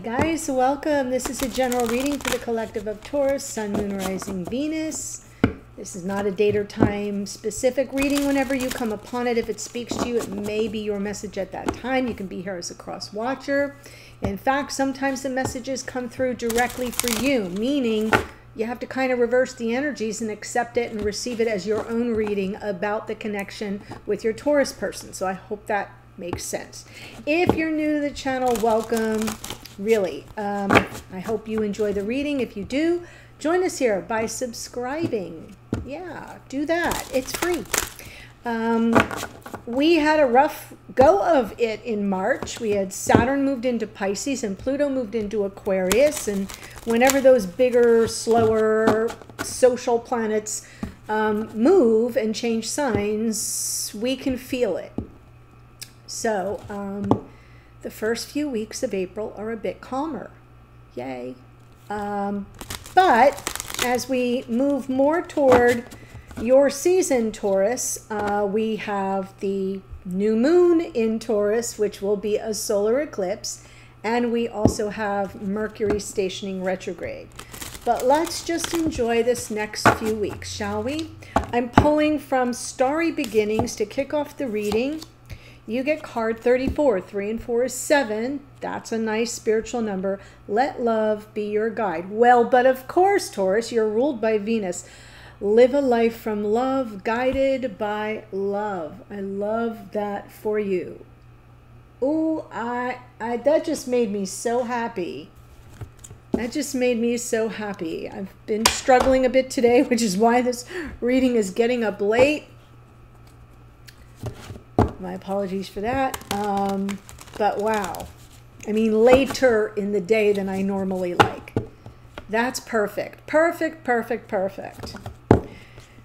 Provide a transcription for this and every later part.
guys, welcome. This is a general reading for the collective of Taurus, Sun, Moon, Rising, Venus. This is not a date or time specific reading. Whenever you come upon it, if it speaks to you, it may be your message at that time. You can be here as a cross watcher. In fact, sometimes the messages come through directly for you, meaning you have to kind of reverse the energies and accept it and receive it as your own reading about the connection with your Taurus person. So I hope that makes sense. If you're new to the channel, welcome. Really, I hope you enjoy the reading. If you do, join us here by subscribing. Yeah, do that. It's free. We had a rough go of it in March. We had Saturn moved into Pisces and Pluto moved into Aquarius. And whenever those bigger, slower social planets move and change signs, we can feel it. So the first few weeks of April are a bit calmer. Yay. But as we move more toward your season, Taurus, we have the new moon in Taurus, which will be a solar eclipse. And we also have Mercury stationing retrograde. But let's just enjoy this next few weeks, shall we? I'm pulling from Starry Beginnings to kick off the reading. You get card 34. 3 and 4 is 7. That's a nice spiritual number. Let love be your guide. Well, but of course, Taurus, you're ruled by Venus. Live a life from love, guided by love. I love that for you. Ooh, that just made me so happy. That just made me so happy. I've been struggling a bit today, which is why this reading is getting up late. My apologies for that. But wow. I mean, later in the day than I normally like. That's perfect. Perfect, perfect, perfect.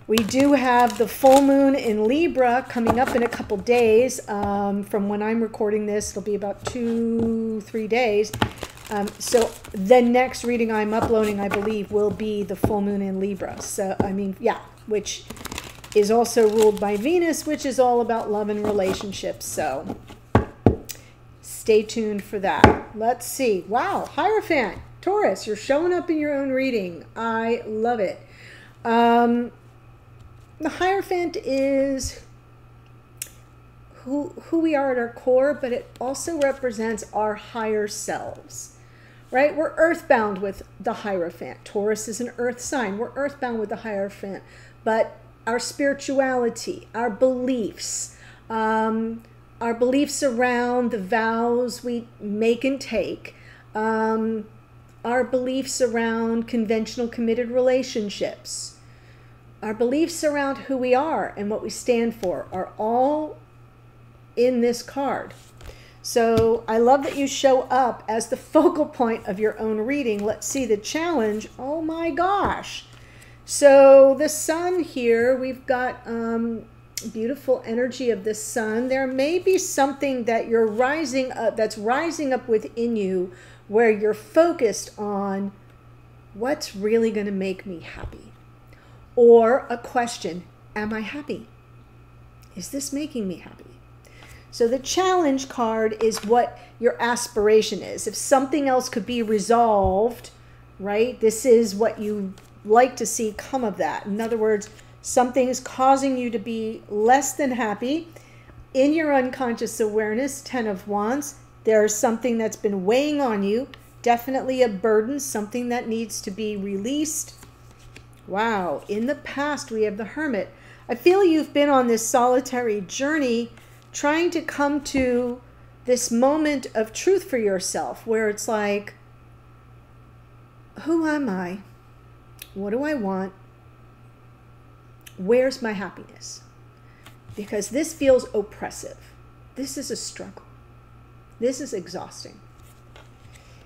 We do have the full moon in Libra coming up in a couple days. From when I'm recording this, it'll be about 2-3 days. So the next reading I'm uploading, I believe, will be the full moon in Libra. So, I mean, yeah, which is also ruled by Venus, which is all about love and relationships. So stay tuned for that. Let's see. Wow, Hierophant, Taurus, you're showing up in your own reading. I love it. The Hierophant is who we are at our core, but it also represents our higher selves, right? We're earthbound with the Hierophant. Taurus is an earth sign. We're earthbound with the Hierophant, but our spirituality, our beliefs around the vows we make and take, our beliefs around conventional committed relationships, our beliefs around who we are and what we stand for are all in this card. So I love that you show up as the focal point of your own reading. Let's see the challenge. Oh my gosh. So the sun here, we've got beautiful energy of the sun. There may be something that you're rising up, that's rising up within you, where you're focused on what's really going to make me happy. Or a question, am I happy? Is this making me happy? So the challenge card is what your aspiration is. If something else could be resolved, right? This is what you like to see come of that. In other words, something is causing you to be less than happy. In your unconscious awareness, 10 of Wands, there's something that's been weighing on you, definitely a burden, something that needs to be released. Wow, in the past we have the Hermit. I feel you've been on this solitary journey trying to come to this moment of truth for yourself where it's like, who am I? What do I want? Where's my happiness? Because this feels oppressive. This is a struggle. This is exhausting.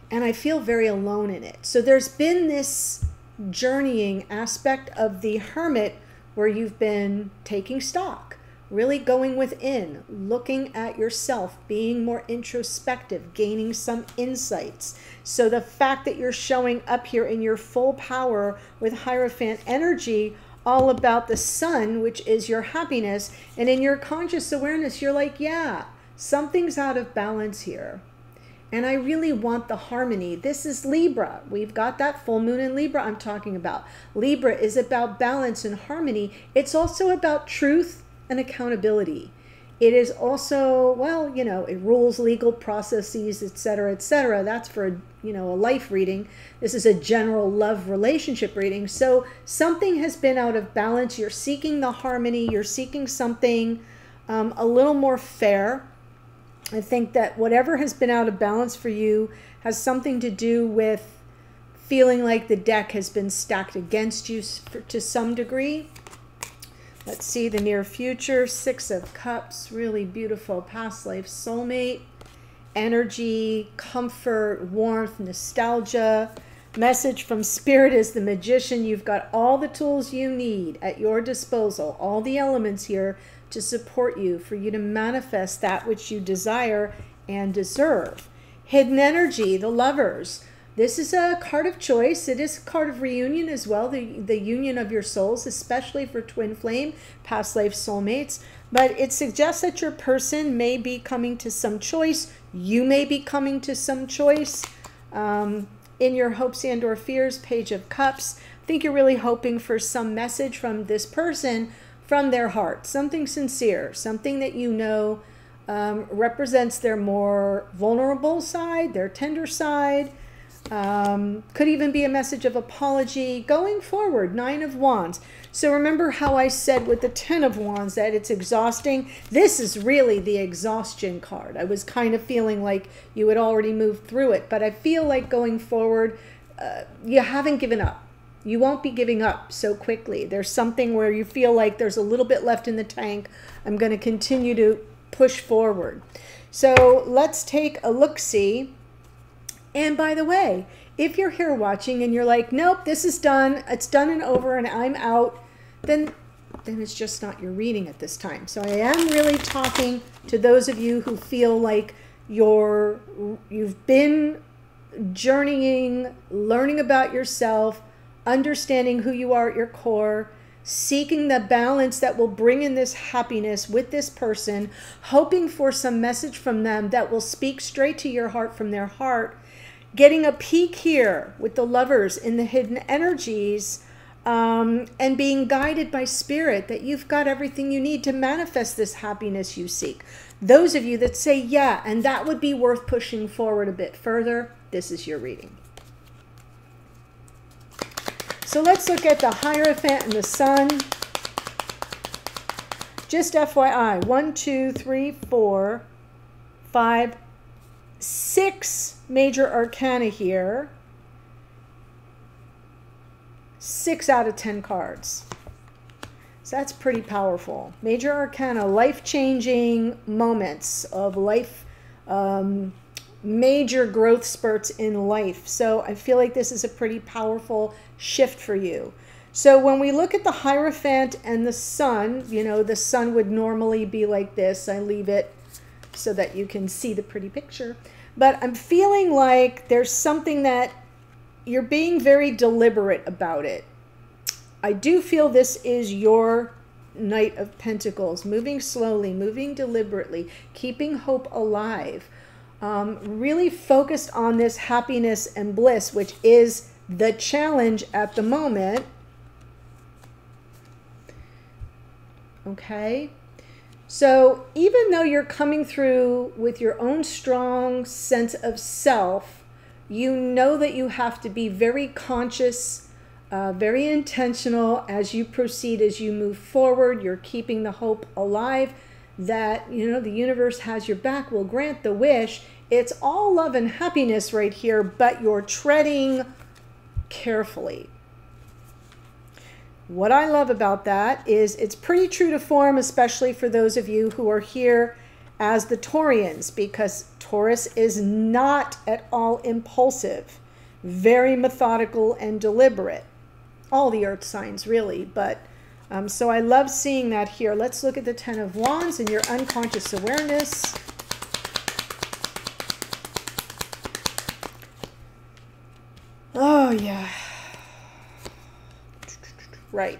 And I feel very alone in it. So there's been this journeying aspect of the Hermit where you've been taking stock, really going within, looking at yourself, being more introspective, gaining some insights. So the fact that you're showing up here in your full power with Hierophant energy, all about the sun, which is your happiness, and in your conscious awareness, you're like, yeah, something's out of balance here. and I really want the harmony. This is Libra. We've got that full moon in Libra I'm talking about. Libra is about balance and harmony. It's also about truth and accountability. It is also, well, you know, it rules legal processes, etc., etc. That's for, you know, a life reading. This is a general love relationship reading. So something has been out of balance. You're seeking the harmony. You're seeking something a little more fair. I think that whatever has been out of balance for you has something to do with feeling like the deck has been stacked against you to some degree. Let's see the near future. Six of Cups, really beautiful past life soulmate, energy, comfort, warmth, nostalgia. Message from Spirit is the Magician. You've got all the tools you need at your disposal, all the elements here to support you, for you to manifest that which you desire and deserve. Hidden energy, the Lovers. This is a card of choice. It is a card of reunion as well, the union of your souls, especially for twin flame, past life soulmates. But it suggests that your person may be coming to some choice. You may be coming to some choice in your hopes and or fears, Page of Cups. I think you're really hoping for some message from this person, from their heart, something sincere, something that you know represents their more vulnerable side, their tender side. Could even be a message of apology going forward. Nine of Wands. So remember how I said with the Ten of Wands that it's exhausting? This is really the exhaustion card. I was kind of feeling like you had already moved through it, but I feel like going forward, you haven't given up. You won't be giving up so quickly. There's something where you feel like there's a little bit left in the tank. I'm going to continue to push forward. So let's take a look-see. And by the way, if you're here watching and you're like, nope, this is done, it's done and over and I'm out, then it's just not your reading at this time. So I am really talking to those of you who feel like you've been journeying, learning about yourself, understanding who you are at your core, seeking the balance that will bring in this happiness with this person, hoping for some message from them that will speak straight to your heart from their heart. Getting a peek here with the Lovers in the hidden energies, and being guided by Spirit that you've got everything you need to manifest this happiness you seek. Those of you that say, yeah, and that would be worth pushing forward a bit further, this is your reading. So let's look at the Hierophant and the Sun. Just FYI, 1, 2, 3, 4, 5, 6 major arcana here. 6 out of 10 cards. So that's pretty powerful. Major arcana, life-changing moments of life, major growth spurts in life. So I feel like this is a pretty powerful shift for you. So when we look at the Hierophant and the Sun, you know, the Sun would normally be like this. I leave it so that you can see the pretty picture. But I'm feeling like there's something that you're being very deliberate about it. I do feel this is your Knight of Pentacles, moving slowly, moving deliberately, keeping hope alive, really focused on this happiness and bliss, which is the challenge at the moment. Okay. So even though you're coming through with your own strong sense of self, you know that you have to be very conscious, very intentional as you proceed, as you move forward. You're keeping the hope alive that, you know, the universe has your back, will grant the wish. It's all love and happiness right here, but you're treading carefully. What I love about that is it's pretty true to form, especially for those of you who are here as the Taurians, because Taurus is not at all impulsive, very methodical and deliberate. All the earth signs really, but so I love seeing that here. Let's look at the Ten of Wands and your unconscious awareness. Oh yeah. Right.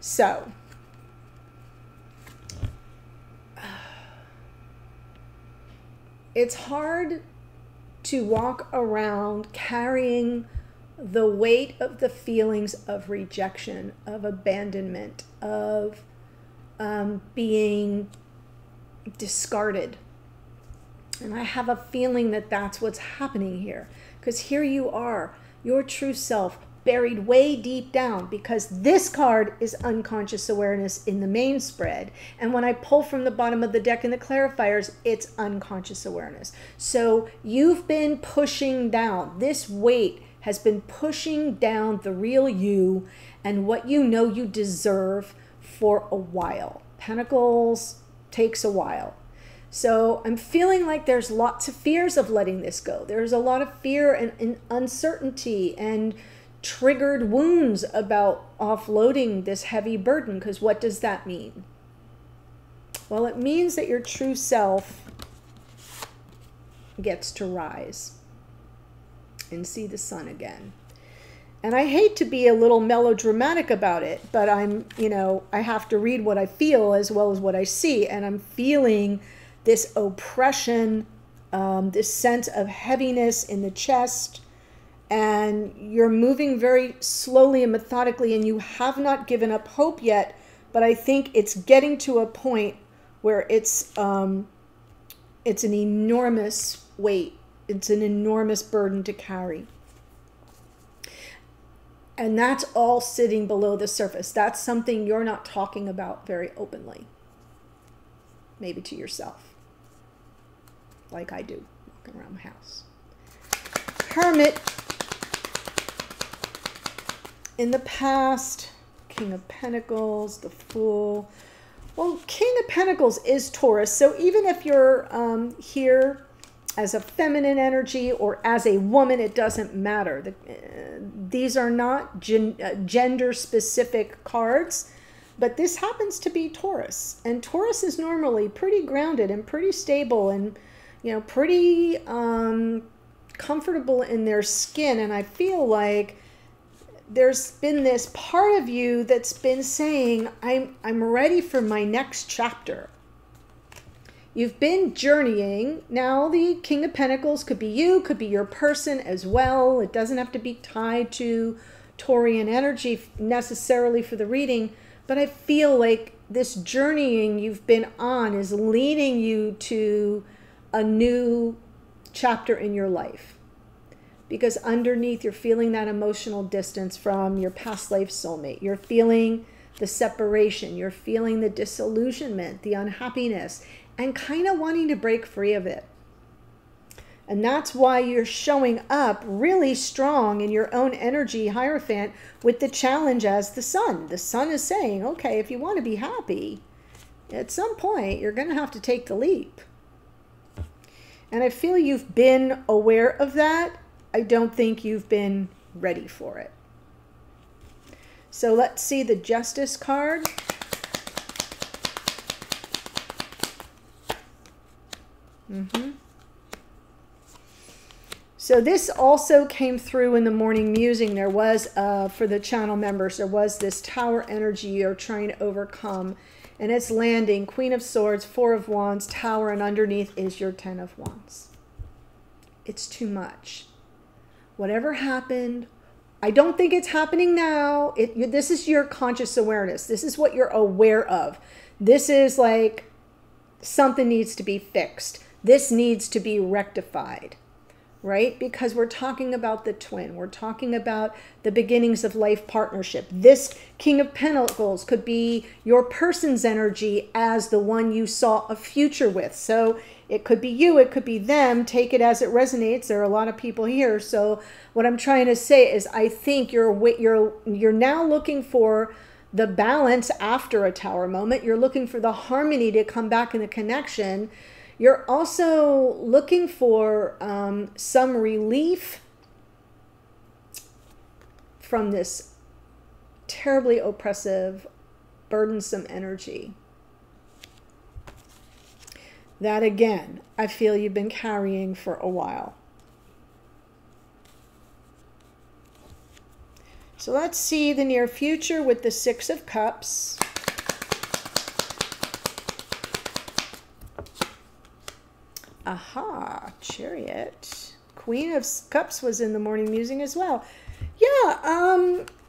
So it's hard to walk around carrying the weight of the feelings of rejection, of abandonment, of being discarded. And I have a feeling that that's what's happening here. Because here you are, your true self, buried way deep down, because this card is unconscious awareness in the main spread. And when I pull from the bottom of the deck in the clarifiers, it's unconscious awareness. So you've been pushing down. This weight has been pushing down the real you and what you know you deserve for a while. Pentacles takes a while. So I'm feeling like there's lots of fears of letting this go. There's a lot of fear and uncertainty and triggered wounds about offloading this heavy burden, because what does that mean? Well, it means that your true self gets to rise and see the sun again. And I hate to be a little melodramatic about it, but I'm, you know, I have to read what I feel as well as what I see. And I'm feeling this oppression, this sense of heaviness in the chest, and you're moving very slowly and methodically, and you have not given up hope yet, but I think it's getting to a point where it's an enormous weight. It's an enormous burden to carry. And that's all sitting below the surface. That's something you're not talking about very openly. Maybe to yourself. Like I do, walking around my house. Hermit. In the past, King of Pentacles, the Fool. Well, King of Pentacles is Taurus. So even if you're here as a feminine energy or as a woman, it doesn't matter. These are not gender-specific cards, but this happens to be Taurus. And Taurus is normally pretty grounded and pretty stable and, you know, pretty comfortable in their skin. And I feel like there's been this part of you that's been saying, I'm ready for my next chapter. You've been journeying. Now the King of Pentacles could be you, could be your person as well. It doesn't have to be tied to Taurian energy necessarily for the reading, but I feel like this journeying you've been on is leading you to a new chapter in your life. Because underneath, you're feeling that emotional distance from your past life soulmate. You're feeling the separation. You're feeling the disillusionment, the unhappiness, and kind of wanting to break free of it. And that's why you're showing up really strong in your own energy, Hierophant, with the challenge as the sun. The sun is saying, okay, if you want to be happy, at some point, you're going to have to take the leap. And I feel you've been aware of that. I don't think you've been ready for it. So let's see the Justice card. So this also came through in the morning musing. There was, for the channel members, there was this tower energy you're trying to overcome. And it's landing, Queen of Swords, Four of Wands, Tower, and underneath is your Ten of Wands. It's too much. Whatever happened, I don't think it's happening now. This is your conscious awareness. This is what you're aware of. This is like something needs to be fixed. This needs to be rectified, right? Because we're talking about the twin. We're talking about the beginnings of life partnership. This King of Pentacles could be your person's energy as the one you saw a future with. So it could be you, it could be them. Take it as it resonates. There are a lot of people here. So what I'm trying to say is I think you're now looking for the balance after a tower moment. You're looking for the harmony to come back in the connection. You're also looking for some relief from this terribly oppressive, burdensome energy. That, again, I feel you've been carrying for a while. So let's see the near future with the Six of Cups. Aha, Chariot. Queen of Cups was in the morning musing as well. Yeah,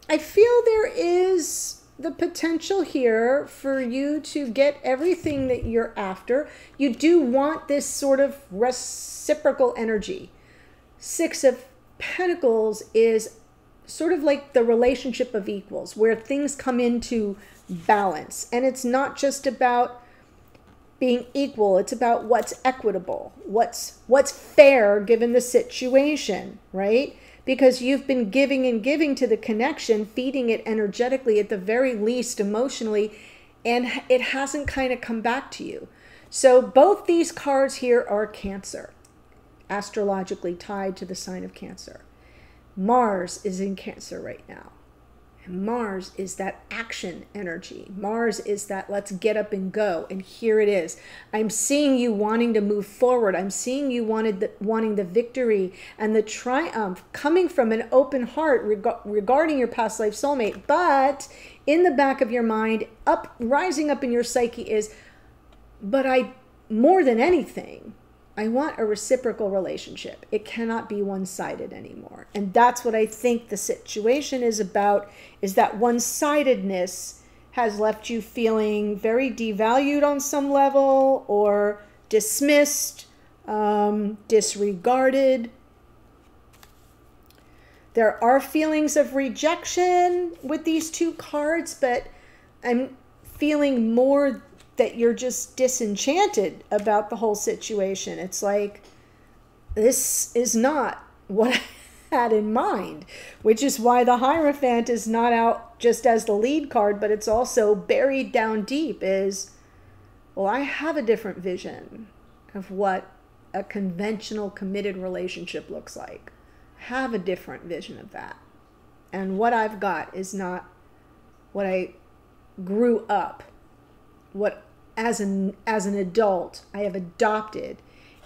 I feel there is the potential here for you to get everything that you're after. You do want this sort of reciprocal energy. Six of Pentacles is sort of like the relationship of equals, where things come into balance. And it's not just about being equal, it's about what's equitable, what's fair given the situation, right? Because you've been giving and giving to the connection, feeding it energetically, at the very least emotionally, and it hasn't kind of come back to you. So both these cards here are Cancer, astrologically tied to the sign of Cancer. Mars is in Cancer right now. And Mars is that action energy. Mars is that let's get up and go. And here it is. I'm seeing you wanting to move forward. I'm seeing you wanting the victory and the triumph coming from an open heart regarding your past life soulmate. But in the back of your mind, rising up in your psyche is, but more than anything, I want a reciprocal relationship. It cannot be one-sided anymore. And that's what I think the situation is about, is that one-sidedness has left you feeling very devalued on some level, or dismissed, disregarded. There are feelings of rejection with these two cards, but I'm feeling more that you're just disenchanted about the whole situation. It's like, this is not what I had in mind, which is why the Hierophant is not out just as the lead card, but it's also buried down deep is, well, I have a different vision of what a conventional committed relationship looks like. I have a different vision of that. And what I've got is not what I grew up, what as an adult I have adopted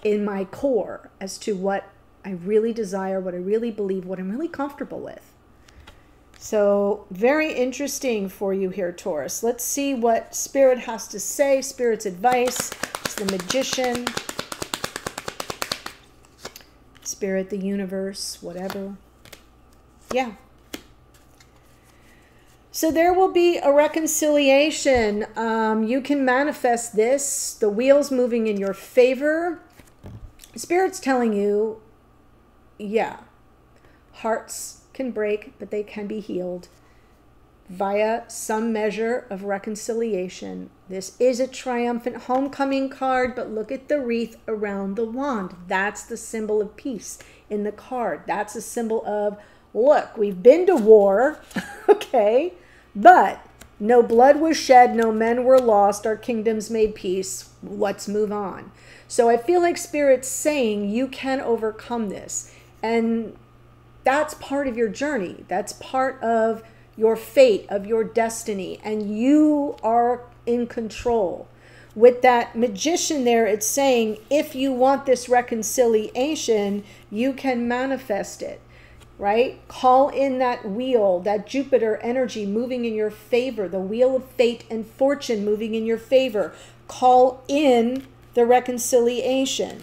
in my core as to what I really desire, what I really believe, what I'm really comfortable with. So very interesting for you here, Taurus. Let's see what Spirit has to say. Spirit's advice. It's the Magician. Spirit, the universe, whatever. Yeah. So there will be a reconciliation. You can manifest this. The wheel's moving in your favor. Spirit's telling you, yeah, hearts can break, but they can be healed via some measure of reconciliation. This is a triumphant homecoming card, but look at the wreath around the wand. That's the symbol of peace in the card. That's a symbol of, look, we've been to war, okay, but no blood was shed, no men were lost, our kingdoms made peace. Let's move on. So I feel like Spirit's saying you can overcome this. And that's part of your journey. That's part of your fate, of your destiny. And you are in control. With that Magician there, it's saying if you want this reconciliation, you can manifest it. Right? Call in that wheel, that Jupiter energy moving in your favor, the wheel of fate and fortune moving in your favor. Call in the reconciliation.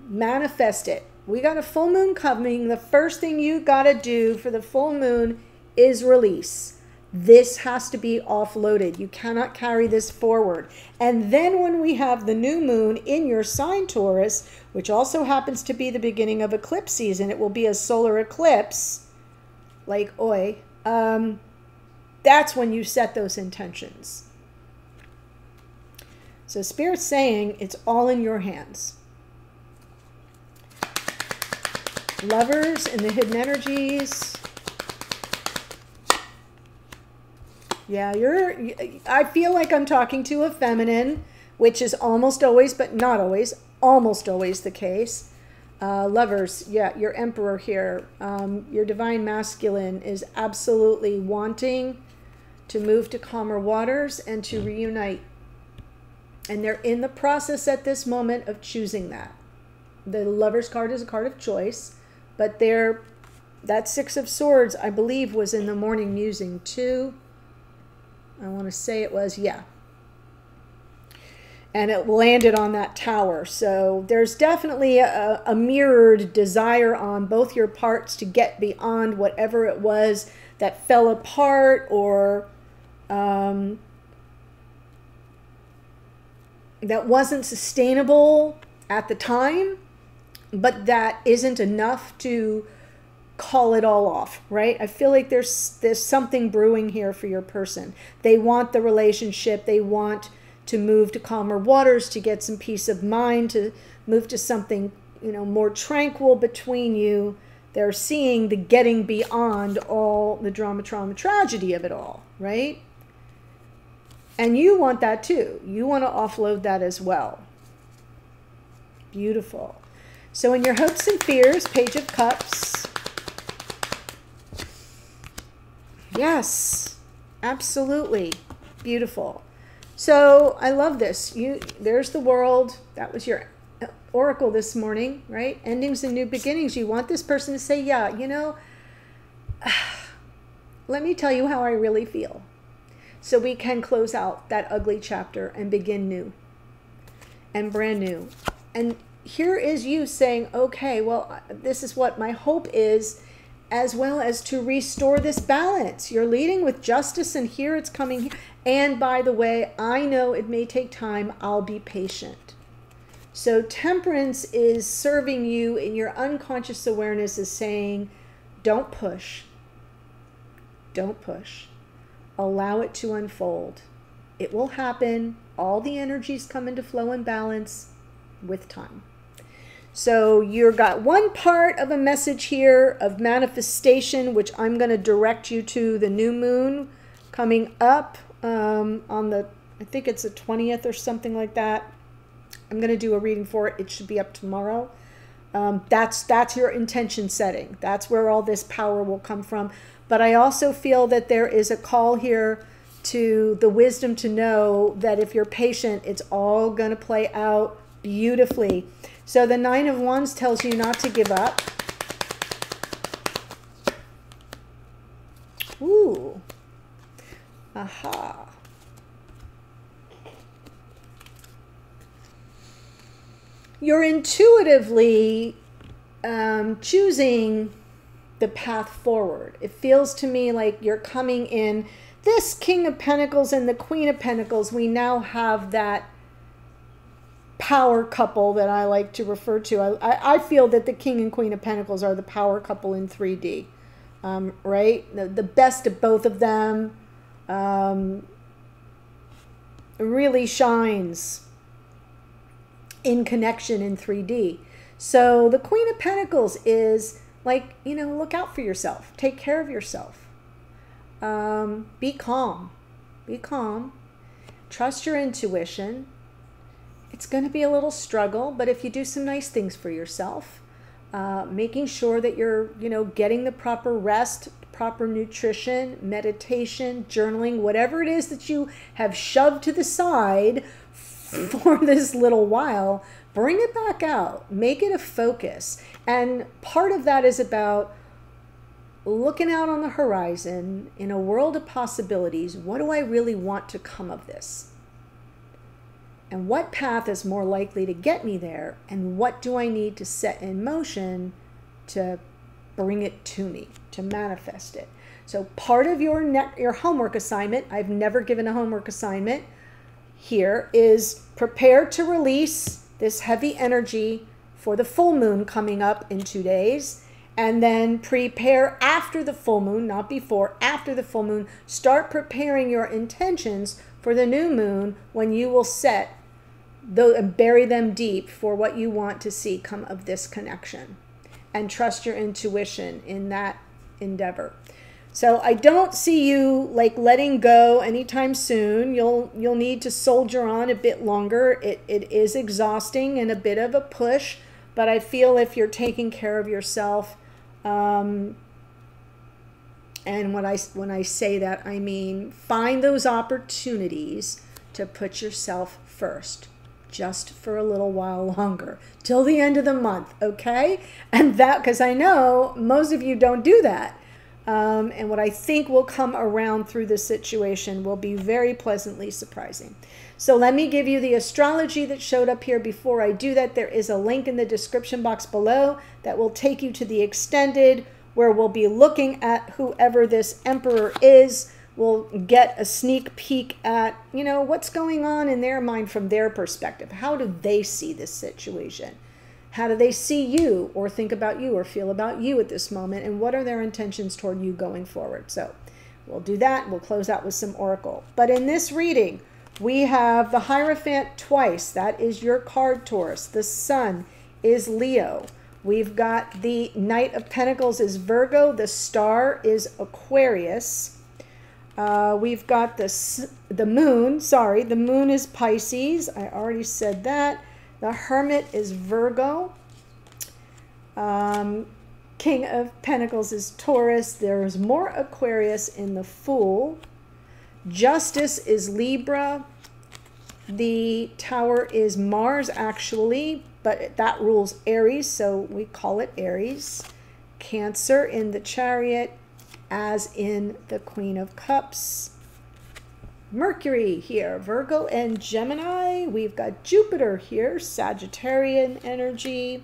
Manifest it. We got a full moon coming. The first thing you got to do for the full moon is release. This has to be offloaded. You cannot carry this forward. And then when we have the new moon in your sign, Taurus, which also happens to be the beginning of eclipse season, it will be a solar eclipse, like oi, that's when you set those intentions. So Spirit's saying it's all in your hands. Lovers and the hidden energies. Yeah, I feel like I'm talking to a feminine, which is almost always, but not always, almost always the case. Lovers, yeah, your Emperor here, your divine masculine is absolutely wanting to move to calmer waters and to reunite. And they're in the process at this moment of choosing that. The Lovers card is a card of choice, but that Six of Swords, I believe, was in the morning musing too. I want to say it was, yeah. and it landed on that tower. So there's definitely a mirrored desire on both your parts to get beyond whatever it was that fell apart, or that wasn't sustainable at the time, but that isn't enough to call it all off, right? I feel like there's something brewing here for your person. They want the relationship. They want to move to calmer waters, to get some peace of mind, to move to something, you know, more tranquil between you. They're seeing the getting beyond all the drama, trauma, tragedy of it all, right? And you want that too. You want to offload that as well. Beautiful. So in your hopes and fears, Page of Cups. Yes, absolutely. Beautiful. So I love this. There's the World. That was your oracle this morning, right? Endings and new beginnings. You want this person to say, yeah, you know, let me tell you how I really feel. So we can close out that ugly chapter and begin new and brand new. And here is you saying, okay, well, this is what my hope is, as well as to restore this balance. You're leading with justice, and here it's coming. And by the way, I know it may take time. I'll be patient. So temperance is serving you in your unconscious awareness, is saying, don't push. Don't push. Allow it to unfold. It will happen. All the energies come into flow and balance with time. So you've got one part of a message here of manifestation, which I'm going to direct you to the new moon coming up on the, I think it's the 20th or something like that. I'm going to do a reading for it. It should be up tomorrow. That's your intention setting. That's where all this power will come from. But I also feel that there is a call here to the wisdom to know that if you're patient, it's all going to play out beautifully. So the Nine of Wands tells you not to give up. Ooh. Aha. You're intuitively choosing the path forward. It feels to me like you're coming in. This King of Pentacles and the Queen of Pentacles, we now have that power couple that I like to refer to. I feel that the King and Queen of Pentacles are the power couple in 3D, right? The best of both of them really shines in connection in 3D. So the Queen of Pentacles is like, you know, look out for yourself. Take care of yourself. Be calm. Be calm. Trust your intuition. It's going to be a little struggle, but if you do some nice things for yourself, making sure that you're, you know, getting the proper rest, proper nutrition, meditation, journaling, whatever it is that you have shoved to the side for this little while, bring it back out. Make it a focus. And part of that is about looking out on the horizon in a world of possibilities. What do I really want to come of this? And what path is more likely to get me there? And what do I need to set in motion to bring it to me, to manifest it? So part of your homework assignment, I've never given a homework assignment here, is prepare to release this heavy energy for the full moon coming up in 2 days. And then prepare after the full moon, not before, after the full moon. Start preparing your intentions for the new moon, when you will set and bury them deep for what you want to see come of this connection. And trust your intuition in that endeavor. So I don't see you like letting go anytime soon. You'll need to soldier on a bit longer. It is exhausting and a bit of a push, but I feel if you're taking care of yourself, and when I say that, I mean find those opportunities to put yourself first, just for a little while longer, till the end of the month, okay? And that, because I know most of you don't do that. And what I think will come around through this situation will be very pleasantly surprising. So let me give you the astrology that showed up here. Before I do that, there is a link in the description box below that will take you to the extended, where we'll be looking at whoever this emperor is. We'll get a sneak peek at, you know, what's going on in their mind from their perspective. How do they see this situation? How do they see you or think about you or feel about you at this moment? And what are their intentions toward you going forward? So we'll do that. We'll close out with some oracle. But in this reading, we have the Hierophant twice. That is your card, Taurus. The Sun is Leo. We've got the Knight of Pentacles is Virgo. The Star is Aquarius. We've got the Moon. Sorry, the Moon is Pisces. I already said that. The Hermit is Virgo. King of Pentacles is Taurus. There's more Aquarius in the Fool. Justice is Libra. The Tower is Mars, actually, but that rules Aries, so we call it Aries. Cancer in the Chariot, as in the Queen of Cups. Mercury here, Virgo and Gemini. We've got Jupiter here, Sagittarian energy.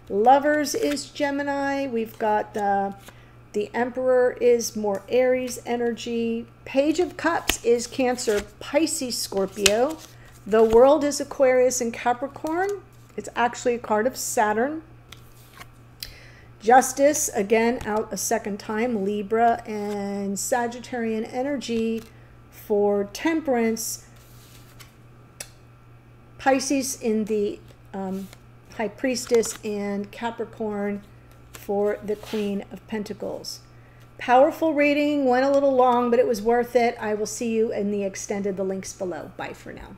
Lovers is Gemini. We've got the Emperor is more Aries energy. Page of Cups is Cancer, Pisces, Scorpio. The World is Aquarius and Capricorn. It's actually a card of Saturn. Justice, again, out a second time, Libra and Sagittarian energy for Temperance. Pisces in the High Priestess and Capricorn for the Queen of Pentacles. Powerful reading, went a little long, but it was worth it. I will see you in the extended, the links below. Bye for now.